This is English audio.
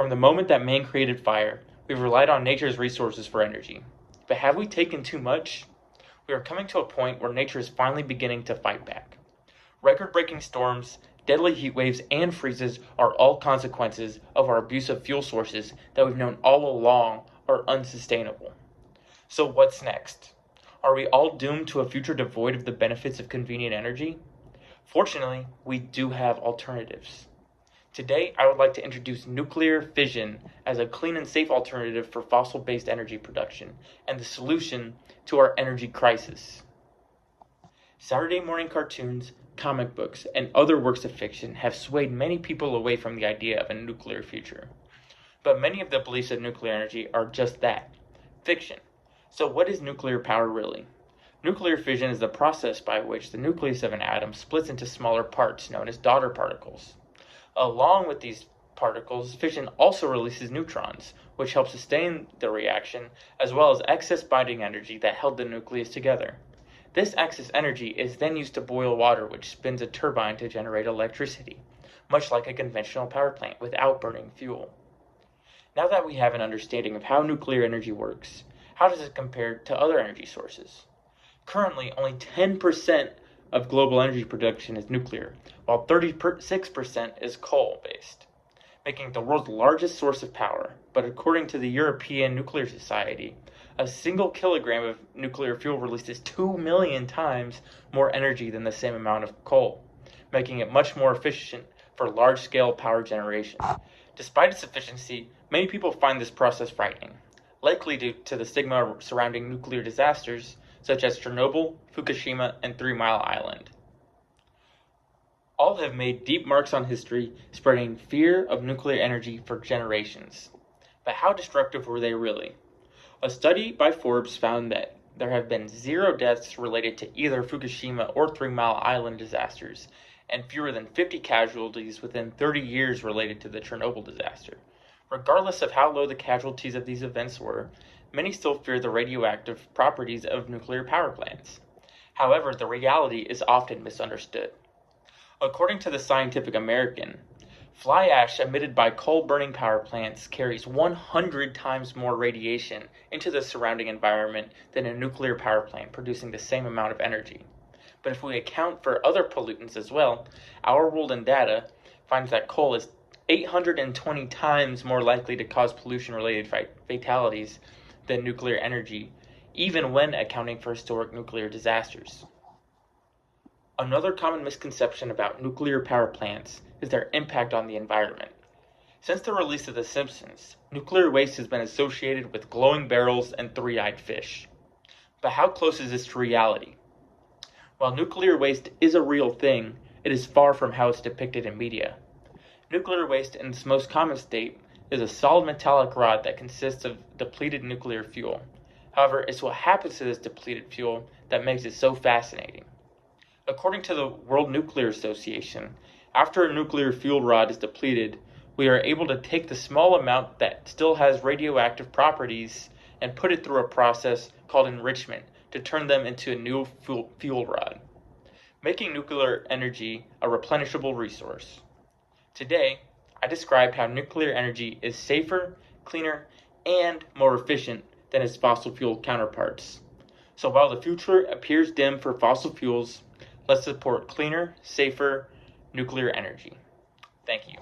From the moment that man created fire, we've relied on nature's resources for energy. But have we taken too much? We are coming to a point where nature is finally beginning to fight back. Record-breaking storms, deadly heat waves, and freezes are all consequences of our abuse of fuel sources that we've known all along are unsustainable. So what's next? Are we all doomed to a future devoid of the benefits of convenient energy? Fortunately, we do have alternatives. Today, I would like to introduce nuclear fission as a clean and safe alternative for fossil-based energy production and the solution to our energy crisis. Saturday morning cartoons, comic books, and other works of fiction have swayed many people away from the idea of a nuclear future. But many of the beliefs of nuclear energy are just that, fiction. So what is nuclear power really? Nuclear fission is the process by which the nucleus of an atom splits into smaller parts known as daughter particles. Along with these particles, fission also releases neutrons, which help sustain the reaction, as well as excess binding energy that held the nucleus together. This excess energy is then used to boil water, which spins a turbine to generate electricity, much like a conventional power plant without burning fuel. Now that we have an understanding of how nuclear energy works, how does it compare to other energy sources? Currently, only 10% of global energy production is nuclear, while 36% is coal-based, making it the world's largest source of power. But according to the European Nuclear Society, a single kilogram of nuclear fuel releases 2 million times more energy than the same amount of coal, making it much more efficient for large-scale power generation. Despite its efficiency, many people find this process frightening, likely due to the stigma surrounding nuclear disasters such as Chernobyl, Fukushima, and 3 Mile Island. All have made deep marks on history, spreading fear of nuclear energy for generations. But how destructive were they really? A study by Forbes found that there have been 0 deaths related to either Fukushima or 3 Mile Island disasters, and fewer than 50 casualties within 30 years related to the Chernobyl disaster. Regardless of how low the casualties of these events were, many still fear the radioactive properties of nuclear power plants. However, the reality is often misunderstood. According to the Scientific American, fly ash emitted by coal-burning power plants carries 100 times more radiation into the surrounding environment than a nuclear power plant producing the same amount of energy. But if we account for other pollutants as well, our world in data finds that coal is 820 times more likely to cause pollution-related fatalities than nuclear energy, even when accounting for historic nuclear disasters. Another common misconception about nuclear power plants is their impact on the environment. Since the release of The Simpsons, nuclear waste has been associated with glowing barrels and three-eyed fish. But how close is this to reality? While nuclear waste is a real thing, it is far from how it's depicted in media. Nuclear waste in its most common state is a solid metallic rod that consists of depleted nuclear fuel. However, it's what happens to this depleted fuel that makes it so fascinating. According to the World Nuclear Association, after a nuclear fuel rod is depleted, we are able to take the small amount that still has radioactive properties and put it through a process called enrichment to turn them into a new fuel rod, making nuclear energy a replenishable resource. Today, I described how nuclear energy is safer, cleaner, and more efficient than its fossil fuel counterparts. So while the future appears dim for fossil fuels, let's support cleaner, safer nuclear energy. Thank you.